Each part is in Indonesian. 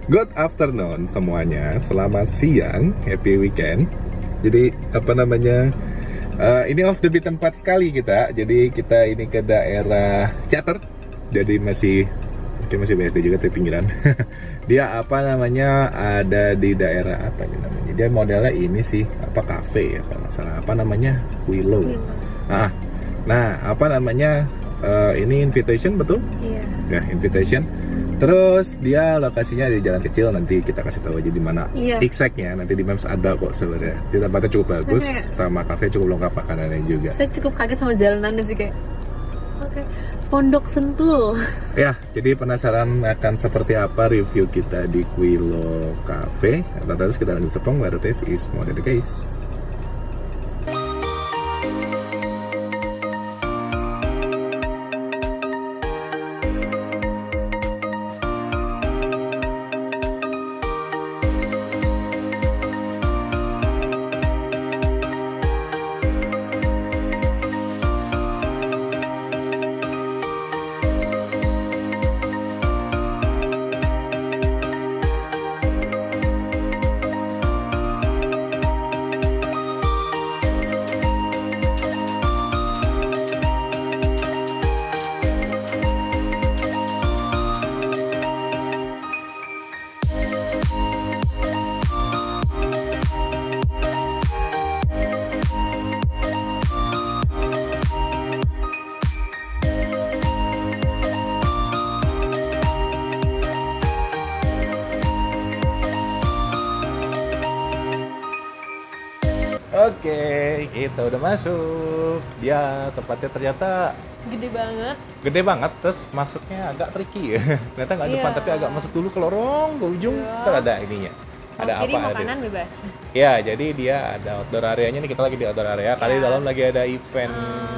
Good afternoon semuanya, selamat siang, happy weekend. Jadi ini off the beaten path sekali kita. Jadi kita ini ke daerah Ciater. Jadi masih BSD juga tapi pinggiran. Dia ada di daerah apa ini namanya? Dia modelnya ini sih cafe ya kalau nggak salah. Willow. Ini invitation betul? Iya. Ya, invitation. Terus dia lokasinya di jalan kecil, nanti kita kasih tahu aja di mana exactnya. Nanti di Maps ada kok sebenarnya. Di tempatnya cukup bagus, sama cafe cukup lengkap makanannya juga. Saya cukup kaget sama jalanannya sih kayak. Oke. Pondok Sentul. Ya, jadi penasaran akan seperti apa review kita di Quilo Cafe? Terus kita lanjut sepong, baru tes is more than the case. Oke, kita udah masuk. Dia tempatnya ternyata Gede banget. Terus masuknya agak tricky ya. Ternyata nggak depan, tapi agak masuk dulu ke lorong, ke ujung. Setelah ada ininya. Ada Kiri apa? makanan bebas. Ya, jadi dia ada outdoor areanya nih. Kita lagi di outdoor area. Kali di dalam lagi ada event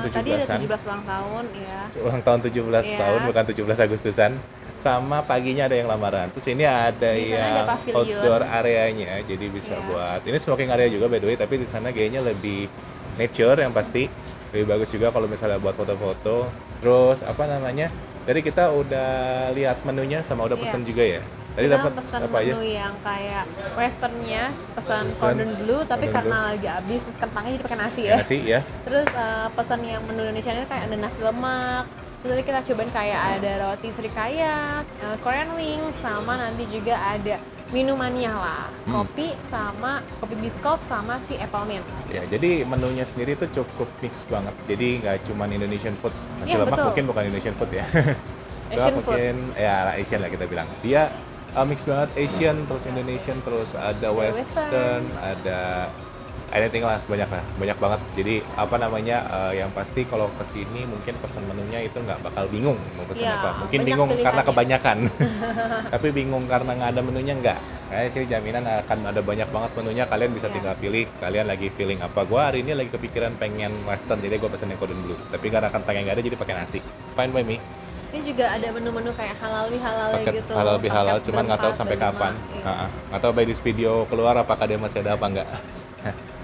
Tadi ada 17-an. 17 ulang tahun ya. Ulang tahun 17 tahun, bukan 17 Agustusan. Sama paginya ada yang lamaran. Terus ini ada Di sana yang ada pavilion. outdoor areanya, jadi bisa buat. Ini smoking area juga by the way, tapi di sana kayaknya lebih nature yang pasti. Lebih bagus juga kalau misalnya buat foto-foto. Terus Jadi kita udah lihat menunya sama udah pesen juga ya. Tadi Kita dapat pesan apa aja? menu yang kayak westernnya, pesan cordon bleu, tapi karena lagi habis kentangnya jadi pakai nasi ya. Nasi ya. Terus pesan yang menu Indonesia ini kayak ada nasi lemak. Terus tadi kita cobain kayak ada roti serikaya, Korean wing, sama nanti juga ada minumannya lah, kopi biskop sama si apple mint. Ya, jadi menunya sendiri tuh cukup mix banget. Jadi nggak cuma Indonesian food. Nasi Iya, lemak betul. mungkin bukan Indonesian food ya. Asian food. Mungkin ya Asian lah kita bilang. Dia mix banget Asian terus Indonesian terus ada Western, ada anything lah, banyak banget. Jadi yang pasti kalau kesini mungkin pesan menunya itu nggak bakal bingung mau pesan Ya, apa. Mungkin banyak bingung karena pilihannya. kebanyakan. Tapi bingung karena nggak ada menunya nggak. Kayaknya sih jaminan akan ada banyak banget menunya. Kalian bisa tinggal pilih. Kalian lagi feeling apa? Gua hari ini lagi kepikiran pengen Western, jadi gua pesen yang cordon bleu. Tapi karena kentangnya nggak ada, jadi pakai nasi. Fine by me. Ini juga ada menu-menu kayak halal Paket gitu. halal bihalal, Paket cuman nggak tahu berempat, sampai berlima. kapan. Iya. Nggak tahu by this video keluar apakah dia masih ada apa nggak.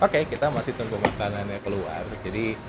Oke, kita masih tunggu makanannya keluar. Jadi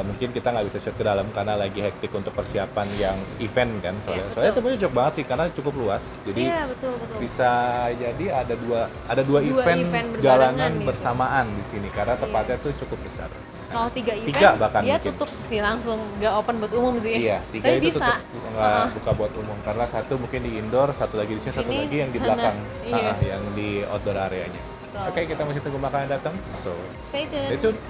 mungkin kita nggak bisa shoot ke dalam karena lagi hektik untuk persiapan yang event kan. Soalnya tempatnya cocok banget sih karena cukup luas. Jadi Iya, betul. bisa jadi ada dua event event berbarengan jalanan gitu. bersamaan di sini karena tempatnya tuh cukup besar. Kalau 3 event, Tiga bahkan dia mungkin. tutup sih langsung, nggak open buat umum sih. Iya, 3 Tapi itu bisa. tutup nggak buka buat umum karena satu mungkin di indoor, satu lagi di sini, satu Sini, lagi yang di sana. belakang, Iya. yang di outdoor areanya. Betul. Oke, kita masih tunggu makanan datang. So, Stay tuned. stay tuned.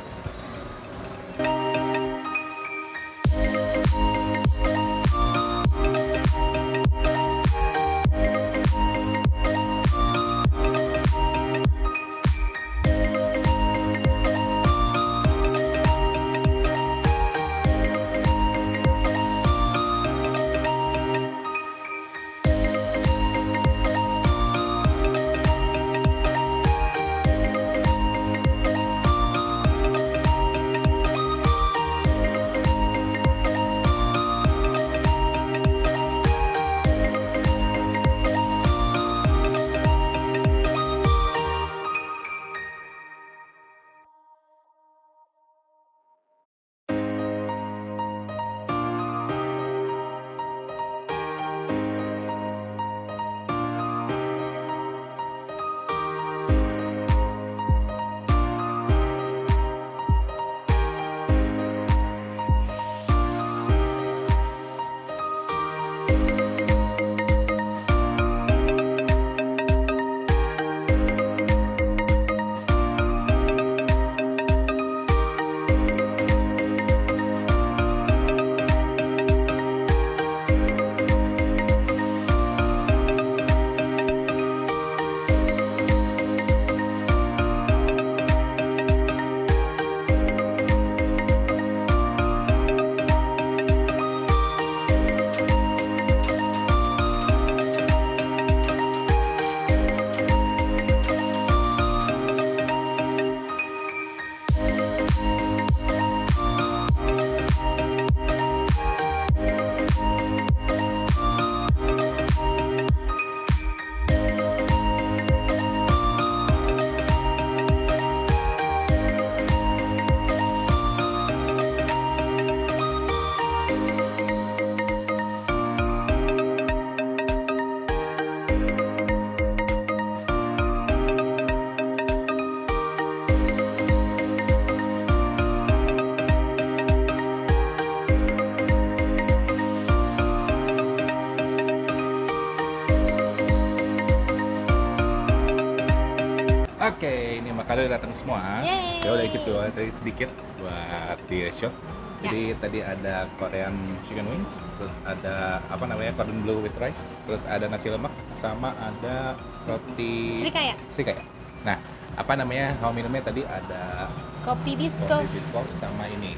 Kalian datang semua. Yeay. Ya udah icip dulu tadi sedikit buat di shop. Ya. Jadi tadi ada Korean chicken wings, terus ada apa namanya cordon bleu with rice, terus ada nasi lemak, sama ada roti Srikaya. Srikaya. Nah, apa namanya? Kalau minumnya tadi ada Kopi bisko. kopi biscoff sama ini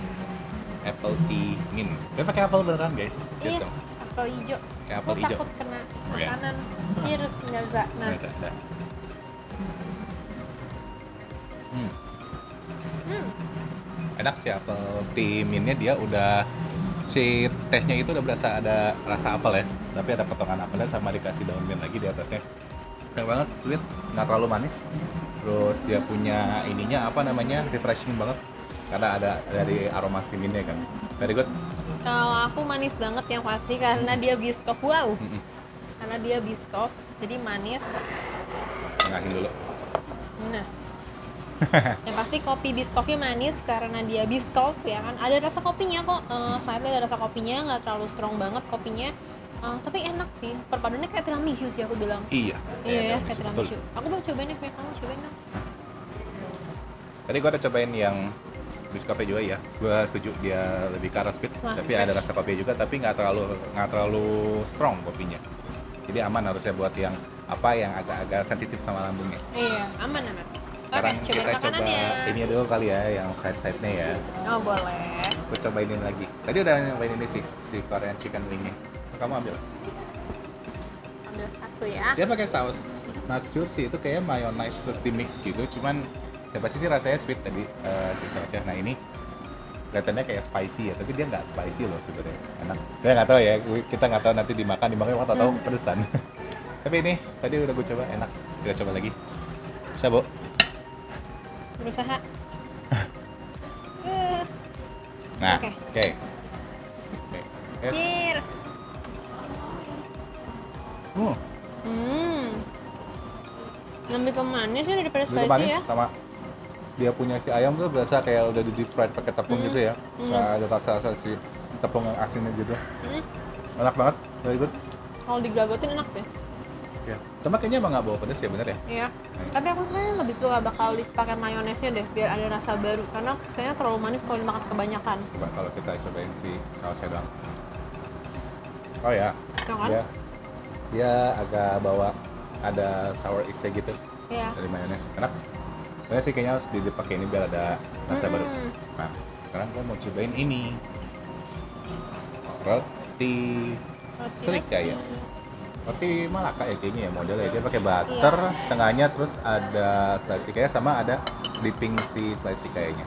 apple tea mint. Dia pakai apple beneran guys. Cheers Iya, dong. apel hijau. Kayak Aku apel hijau. takut kena Oh, ya. makanan. Cheers, nggak bisa. Nah, Biasa, dah. Hmm. hmm. Enak sih apple tea mintnya, dia udah si tehnya itu udah berasa ada rasa apel ya, tapi ada potongan apelnya sama dikasih daun mint lagi di atasnya. Enak banget, sweet, nggak terlalu manis. Terus dia punya ininya apa namanya, refreshing banget karena ada dari aroma si mintnya kan. Very good. Kalau aku manis banget yang pasti karena dia biskof. Wow. Mm-mm. Karena dia biskof, jadi manis. Tengahin dulu. Nah, yang pasti kopi biskofnya manis karena dia biskof ya kan. Ada rasa kopinya kok, slightly ada rasa kopinya, nggak terlalu strong banget kopinya. Tapi enak sih, perpaduannya kayak tiramisu sih aku bilang. Iya. Iya ya, kayak betul. tiramisu. Aku mau cobain nih, kamu cobain dong. Tadi gua udah cobain yang biskopnya juga ya. Gua setuju dia lebih ke arah sweet, Wah, tapi fresh. ada rasa kopi juga, tapi nggak terlalu strong kopinya. Jadi aman harusnya buat yang apa yang agak-agak sensitif sama lambungnya. Iya, aman. Sekarang Oke, kita cobain coba makanannya. ini dulu kali ya, yang side-side-nya ya. Oh, boleh. Aku cobain ini lagi. Tadi udah nyobain ini sih, si Korean chicken wing-nya. Kamu ambil. Ambil satu ya. Dia pakai saus not sure sih, itu kayak mayonnaise terus di mix gitu. Cuman ya pasti sih rasanya sweet tadi si sausnya. Nah ini kelihatannya kayak spicy ya, tapi dia nggak spicy loh sebenarnya. Enak. Saya nggak tahu ya, kita nggak tahu nanti dimakan waktu tahu pedesan. Tapi ini tadi udah gue coba enak. Kita coba lagi. Bisa, Bu? Berusaha. Nah, Oke. oke. Oke. Yes. Cheers. Lebih ke manis sih daripada Lebih spicy manis ya. sama dia punya si ayam tuh berasa kayak udah di deep fried pakai tepung gitu ya. Nggak ada rasa si tepung yang asinnya gitu. Enak banget, very good. Kalau digragotin enak sih. Ya. Tapi kayaknya emang nggak bawa pedas ya, bener ya? Iya. Tapi aku sebenarnya lebih suka bakal pakai mayonesnya deh biar ada rasa baru karena kayaknya terlalu manis kalau dimakan kebanyakan. Coba kalau kita cobain si sausnya doang. Oh ya, Ya kan? dia agak bawa ada sour ise gitu Iya. dari mayones. Enak. Saya sih kayaknya harus dipakai ini biar ada rasa baru. Nah, sekarang gue mau cobain ini. Roti Srikaya. Roti Malaka ya kayaknya ya modelnya. Dia pakai butter, tengahnya terus ada slice Srikaya sama ada dipping si slice Srikayanya.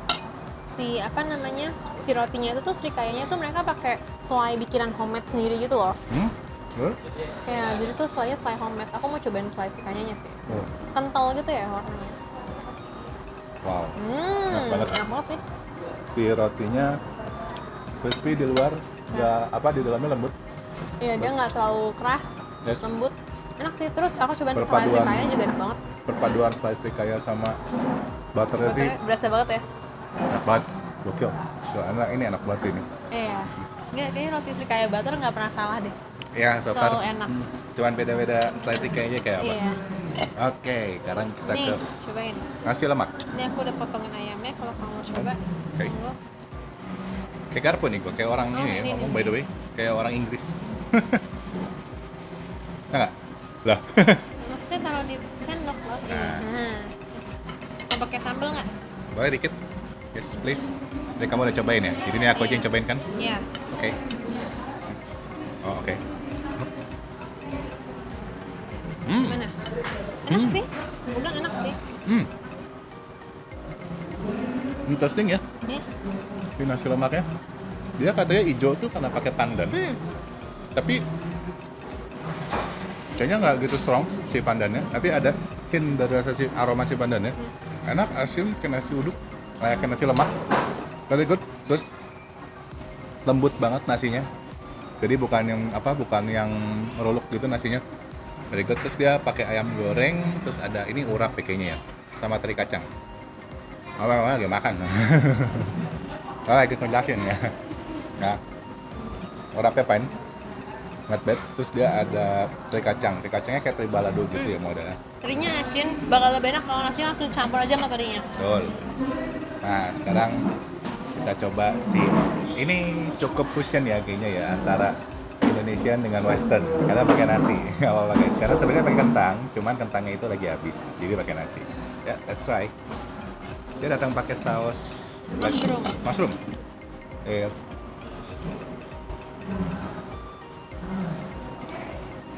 Si apa namanya? Si rotinya itu tuh srikayanya tuh mereka pakai selai bikinan homemade sendiri gitu loh. Betul? Ya, jadi tuh selainya selai homemade. Aku mau cobain selai srikayanya sih. Oh, Kental gitu ya warnanya. wow. Enak banget. Enak banget sih. Si rotinya crispy di luar, nggak apa di dalamnya lembut. Iya, dia nggak terlalu keras, Yes. lembut. Enak sih. Terus aku cobain si selai Perpaduan. srikayanya juga enak banget. Perpaduan slice Srikaya sama butternya sih Butternya berasa banget ya. enak banget. Gokil. Enak, ini enak banget sih ini. Iya. Nggak, kayaknya roti srikaya butter nggak pernah salah deh. Ya, so far. Selalu enak. Cuman beda-beda slice Srikayanya kayak apa. Iya. Oke, sekarang kita Nih, ke cobain. nasi lemak. Ini aku udah potongin ayamnya. Kalau kamu mau coba, Oke. monggo. Kayak Garpo nih gue, kayak orang Oh, ini ya, ini ngomong nih. by the way, kayak orang Inggris. Enggak? Lah. Maksudnya taruh di sendok loh. Ini. Nah. Nah. Mau pakai sambal nggak? Boleh dikit? Yes, please. Jadi kamu udah cobain ya? Jadi ini aku aja yang cobain kan? Iya. Oke. Oh, oke. Mana? Enak sih. Aku bilang enak sih. Interesting ya, Nih. si nasi lemaknya. Dia katanya hijau tuh karena pakai pandan. Tapi kayaknya nggak gitu strong si pandannya. Tapi ada hint dari rasa si aroma si pandannya. Enak, asin, kayak nasi uduk, kayak nasi lemak. Very good. Terus lembut banget nasinya. Jadi bukan yang meruluk gitu nasinya. Very good. Terus dia pakai ayam goreng, terus ada ini urap kayaknya ya, sama teri kacang. Lagi makan. Oh, lagi ngejelasin ya. Nah, urapnya fine. Not bad. Terus dia ada teri kacang. Teri kacangnya kayak teri balado gitu ya modelnya. Terinya asin, bakal lebih enak kalau nasinya langsung campur aja sama terinya. Betul. Nah, sekarang kita coba si ini cukup fusion ya kayaknya ya antara Indonesian dengan Western karena pakai nasi. Nggak apa-apa guys. Karena sebenarnya pakai kentang, cuman kentangnya itu lagi habis, jadi pakai nasi. Ya, let's try. Dia datang pakai saus Mushroom. Mushroom. Yes.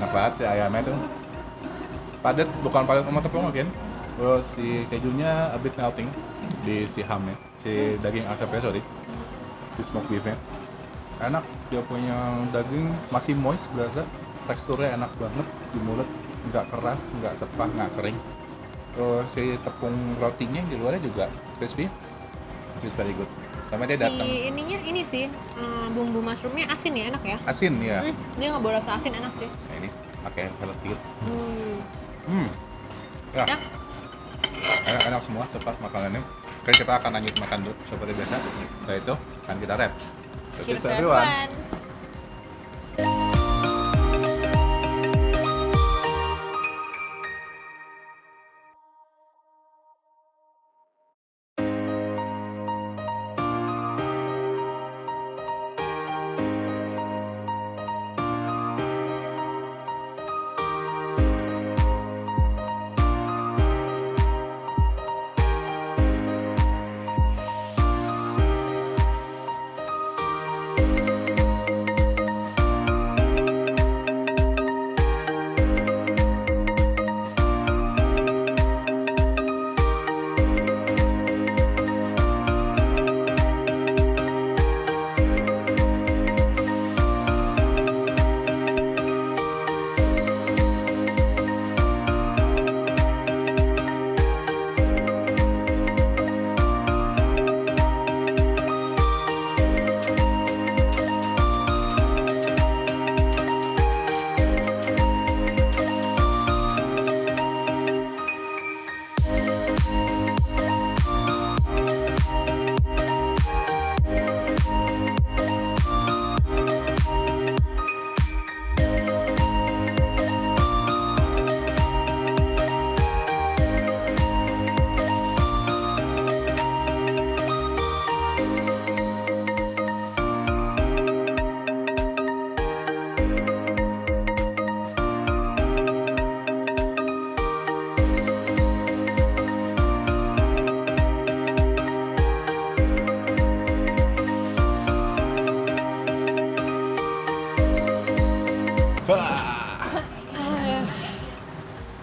Nah, banget si ayamnya tuh padat, bukan padat sama tepung mungkin. Terus si kejunya a bit melting di si hamnya, si daging asapnya sorry, si smoke beefnya enak. Dia punya daging masih moist, berasa teksturnya enak banget di mulut, nggak keras, nggak sepah, nggak kering. Terus si tepung rotinya di luarnya juga crispy, which is very good. Sama dia datang Si ininya ini sih, bumbu mushroomnya asin ya, enak ya. asin ya. Dia nggak bawa rasa asin, enak sih. Nah ini pakai helot dikit. Ya, Ya. enak semua sepat makanannya. Oke, kita akan lanjut makan dulu seperti biasa. Setelah itu akan kita wrap. Cheers everyone. everyone.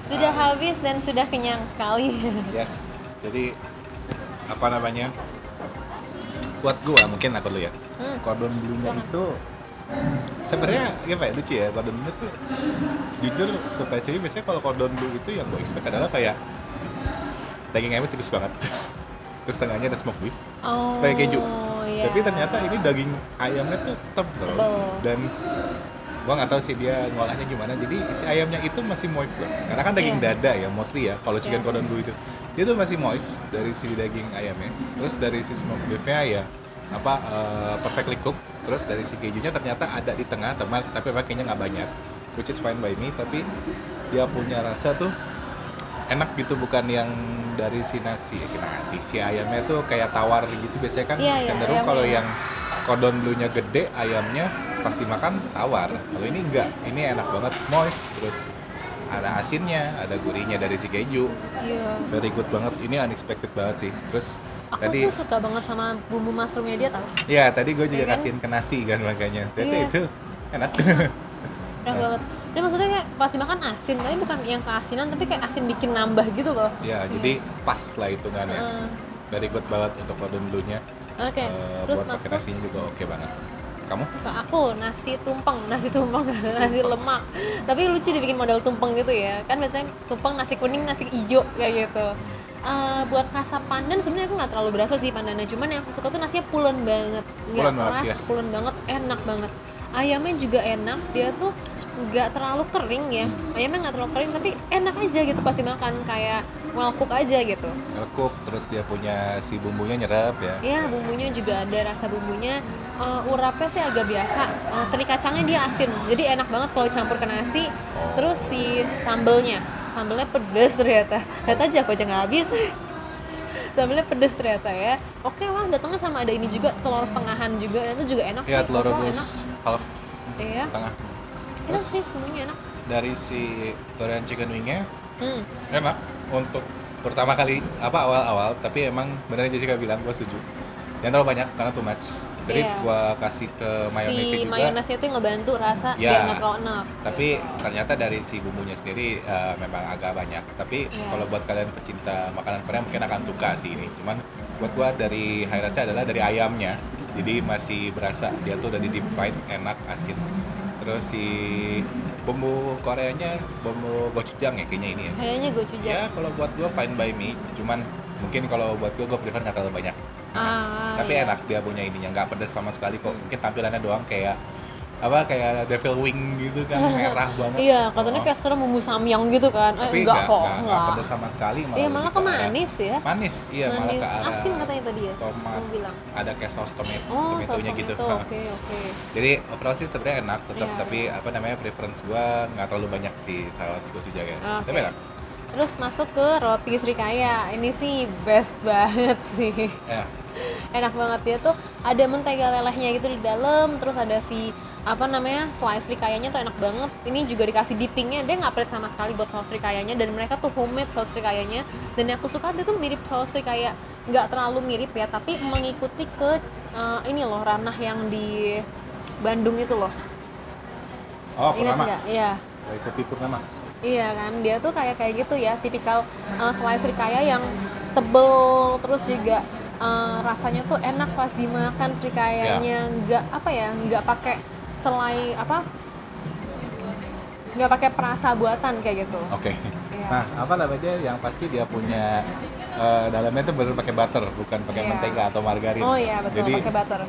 Sudah habis dan sudah kenyang sekali. Yes, jadi apa namanya? Buat gua mungkin aku dulu ya. Cordon bleu-nya itu sebenarnya gimana ya, lucu ya. Cordon bleu tuh jujur supaya sih biasanya kalau cordon bleu itu yang gue expect adalah kayak daging ayamnya tipis banget. Terus tengahnya ada smoke beef, supaya keju. Iya. Tapi ternyata ini daging ayamnya tuh tebal dan gua nggak tahu sih dia ngolahnya gimana. Jadi si ayamnya itu masih moist loh. Karena kan daging Iya. dada ya mostly ya. Kalau chicken Iya. cordon bleu itu dia tuh masih moist dari si daging ayamnya. Terus dari si smoke beefnya ya perfectly cooked. Terus dari si kejunya ternyata ada di tengah teman, tapi pakainya nggak banyak, which is fine by me. Tapi dia punya rasa tuh enak gitu, bukan yang dari si ayamnya tuh kayak tawar gitu biasanya kan. Iya, iya, Cenderung ayamnya kalau enak. yang cordon bleu-nya gede, ayamnya pasti makan tawar. Kalau ini enggak, ini enak banget, moist, terus ada asinnya, ada gurihnya dari si keju. Iya. Very good banget, ini unexpected banget sih. Terus Aku tadi, sih suka banget sama bumbu mushroomnya dia tau. ya tadi gue juga Iya kan? kasihin ke nasi kan makanya. Ternyata Iya. itu enak. Enak banget. Dia maksudnya kayak pas dimakan asin, tapi bukan yang keasinan, tapi kayak asin bikin nambah gitu loh. Ya, jadi pas lah hitungannya. Very good banget untuk cordon bleu-nya. Oke, terus Buat pakai masuk nasinya juga oke banget. Kamu? ke aku nasi tumpeng nasi lemak, tapi lucu dibikin model tumpeng gitu ya kan. Biasanya tumpeng nasi kuning, nasi hijau kayak gitu. Buat rasa pandan sebenarnya aku nggak terlalu berasa sih pandannya, cuman yang aku suka tuh nasinya pulen banget, nggak Pulen banget, keras, yes. pulen banget, enak banget. Ayamnya juga enak, dia tuh nggak terlalu kering ya, ayamnya nggak terlalu kering tapi enak aja gitu pas dimakan, kayak well cook aja gitu. Lekuk, terus dia punya si bumbunya nyerap ya. Iya, bumbunya juga ada rasa bumbunya. Urapnya sih agak biasa. Teri kacangnya dia asin, jadi enak banget kalau campur ke nasi. Terus si sambelnya pedes ternyata. Lihat aja aku aja nggak habis. Sambelnya pedes ternyata ya. Oke lah, datangnya sama ada ini juga, telur setengahan juga, dan itu juga enak Iya, sih. telur Overall rebus enak. half Iya. setengah. Enak sih, semuanya enak. Dari si Korean chicken wing-nya Hmm. enak untuk pertama kali awal-awal, tapi emang benar Jessica bilang, gue setuju. Jangan terlalu banyak karena too much. Jadi Iya. gue kasih ke mayonesnya Si juga. mayonesnya tuh ngebantu rasa Ya. biar nggak terlalu enak. Tapi ternyata dari si bumbunya sendiri memang agak banyak. Tapi Iya. kalau buat kalian pecinta makanan Korea mungkin akan suka sih ini. Cuman buat gua dari highlightnya adalah dari ayamnya. Jadi masih berasa dia tuh udah di deep fried, enak, asin. Terus si bumbu Koreanya bumbu gochujang ya kayaknya ini ya. Kayaknya gochujang. Ya kalau buat gua fine by me. Cuman mungkin kalau buat gua prefer nggak terlalu banyak. Tapi Iya. enak dia punya ininya, nggak pedes sama sekali kok. Mungkin tampilannya doang kayak kayak devil wing gitu kan, merah banget. Iya, katanya kayak serem bumbu samyang gitu kan. Tapi Enggak kok, nggak enggak. pedes sama sekali. Iya, malah lebih ke ke arah- manis ya. Manis, iya malah Manis, ke arah asin katanya tadi ya. tomat. Kamu bilang. Ada kayak saus tomat, Oh, saus tomatonya gitu. tomato. Nah, Oke, oke. Jadi overall sih sebenarnya enak tetap, Iya. tapi preference gua nggak terlalu banyak sih saus gochujang ya. Oke. Tapi enak. Terus masuk ke roti srikaya. Ini sih best banget sih. Ya. Enak banget, dia tuh ada mentega lelehnya gitu di dalam, terus ada si slice srikayanya tuh enak banget. Ini juga dikasih dippingnya, dia nggak pelit sama sekali buat saus srikayanya, dan mereka tuh homemade saus srikayanya. Dan yang aku suka dia tuh mirip saus srikaya, nggak terlalu mirip ya, tapi mengikuti ke ini loh, ranah yang di Bandung itu loh. Oh, Ingat Purnama. nggak? Iya. Dari kopi Purnama. Iya kan, dia tuh kayak gitu ya, tipikal slice srikaya yang tebel, terus juga rasanya tuh enak pas dimakan srikayanya, nggak pakai nggak pakai perasa buatan kayak gitu. Oke. Iya. Nah, yang pasti dia punya dalamnya tuh bener pakai butter, bukan pakai Iya. mentega atau margarin. Oh iya, betul, Jadi pakai butter.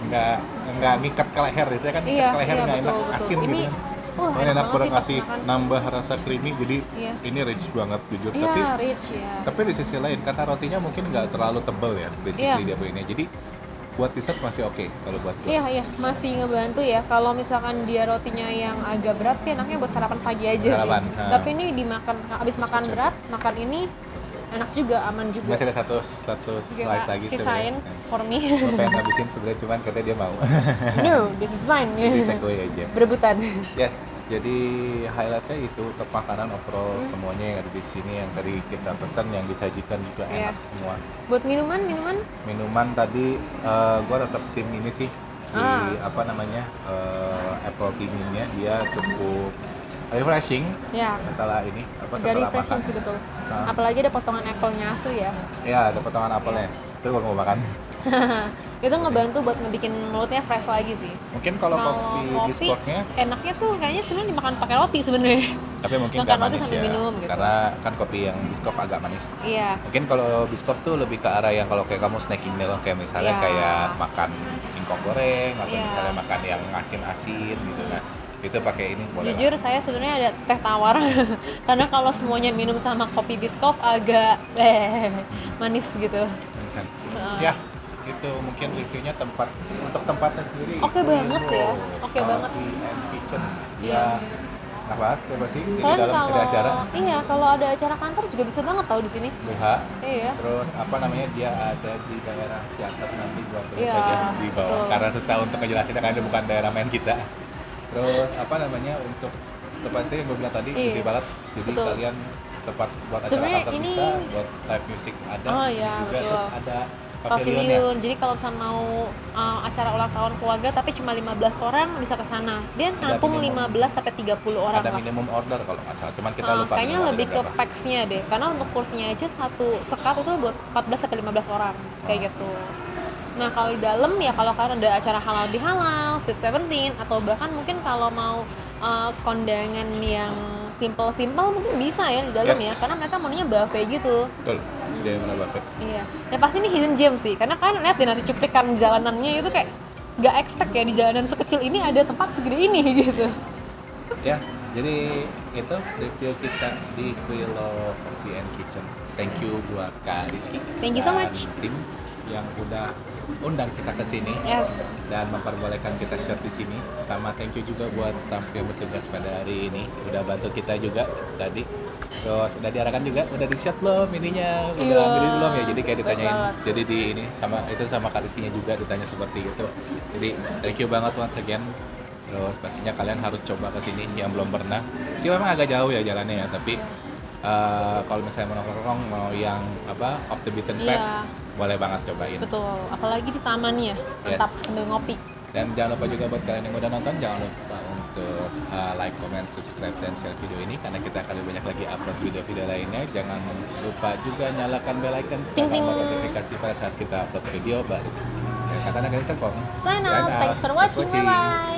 nggak ngikat ke leher, biasanya kan Iya, ngikat ke leher iya, nggak betul, enak, betul. asin Ini, gitu kan. enak enak banget kurang sih pas kasih makan. nambah rasa creamy, jadi Iya. ini rich banget jujur. Iya, Tapi rich ya. tapi di sisi lain karena rotinya mungkin nggak terlalu tebel ya, basically Iya. dia punya. Jadi buat dessert masih oke kalau buat gue. Iya, masih ngebantu ya. Kalau misalkan dia rotinya yang agak berat sih enaknya buat sarapan pagi aja Sarapan, sih. ha. Tapi ini habis makan berat, makan ini enak juga, aman juga. Masih ada satu Juga slice lagi sisain for me. Gue pengen habisin sebenarnya, cuman katanya dia mau. No, this is mine. Jadi take away aja. Berebutan. Yes, jadi highlightnya itu untuk makanan overall semuanya yang ada di sini, yang tadi kita pesan, yang disajikan juga Iya. enak semua. Buat minuman? Minuman tadi gua tetap tim ini sih, si apple tea nya dia cukup refreshing Ya, setelah ini agak setelah refreshing makan. sih betul. Nah. Apalagi ada potongan apple-nya asli ya. Ya, ada potongan apelnya. Itu gua mau makan. Itu ngebantu buat ngebikin mulutnya fresh lagi sih. Mungkin kalau kopi Biscoffnya, enaknya tuh kayaknya sebenarnya dimakan pakai roti sebenarnya. tapi mungkin makan nggak roti manis sambil ya, minum gitu. karena kan kopi yang Biscoff agak manis. Iya. Mungkin kalau Biscoff tuh lebih ke arah yang kalau kayak kamu snacking meal, kayak misalnya Iya. kayak makan singkong goreng atau Iya. misalnya makan yang asin-asin gitu, nah itu pakai ini boleh. Jujur saya sebenarnya ada teh tawar karena kalau semuanya minum sama kopi Biscoff agak manis gitu. Ya, itu mungkin reviewnya untuk tempatnya sendiri. Oke banget ya, oke Coffee banget. and Kitchen. Iya. Ya, enak banget ya pasti di Kalian dalam sudah acara. kalau ada acara kantor juga bisa banget tahu di sini. BH. Iya. Terus dia ada di daerah Ciater, nanti gua tulis Iya, saja di bawah betul. karena susah untuk ngejelasinnya karena itu bukan daerah main kita. Terus untuk tempat sendiri yang gue bilang tadi Iya, gede banget, jadi betul. kalian tempat buat acara Sebenarnya kantor ini- bisa, buat live music ada Oh, di sini iya, juga, betul. terus ada pavilionnya. Pavilion. Jadi kalau misalnya mau acara ulang tahun keluarga tapi cuma 15 orang bisa ke sana. Dia nampung minimum. 15 sampai 30 orang Ada lah. minimum order kalau nggak salah, cuman kita lupa. Kayaknya minimum lebih ke order berapa. packsnya deh, karena untuk kursinya aja satu sekat itu buat 14 sampai 15 orang kayak gitu. Nah kalau di dalam ya kalau kalian ada acara halal bihalal, sweet 17, atau bahkan mungkin kalau mau kondangan yang simple mungkin bisa ya di dalam Yes. ya, karena mereka maunya buffet gitu. Betul, sudah mana buffet. Iya. Yang pasti ini hidden gem sih, karena kalian lihat deh nanti cuplikan jalanannya itu kayak gak expect ya di jalanan sekecil ini ada tempat segede ini gitu. Ya, jadi itu review kita di Quilo Coffee and Kitchen. Thank you buat Kak Rizky. Thank you so dan much. tim yang udah undang kita ke sini Yes. dan memperbolehkan kita share di sini. Sama thank you juga buat staff yang bertugas pada hari ini, udah bantu kita juga tadi. Terus udah diarahkan juga, udah di-shot belum ininya, udah Iya. ambilin belum ya, jadi kayak ditanyain. Betul. Jadi di ini sama itu sama Kak Rizky-nya juga ditanya seperti itu. Jadi thank you banget once again. Terus pastinya kalian harus coba ke sini yang belum pernah. Sih memang agak jauh ya jalannya ya, tapi kalau misalnya mau nongkrong mau yang apa off the beaten path, Iya. boleh banget cobain. Betul, apalagi di tamannya, mantap Yes. sambil ngopi. Dan jangan lupa juga buat kalian yang udah nonton, jangan lupa untuk like, comment, subscribe, dan share video ini karena kita akan lebih banyak lagi upload video-video lainnya. Jangan lupa juga nyalakan bell icon supaya Ting, ting. dapat notifikasi pada saat kita upload video baru. Dan kata Naga Instagram. Sign out, thanks for watching, bye bye.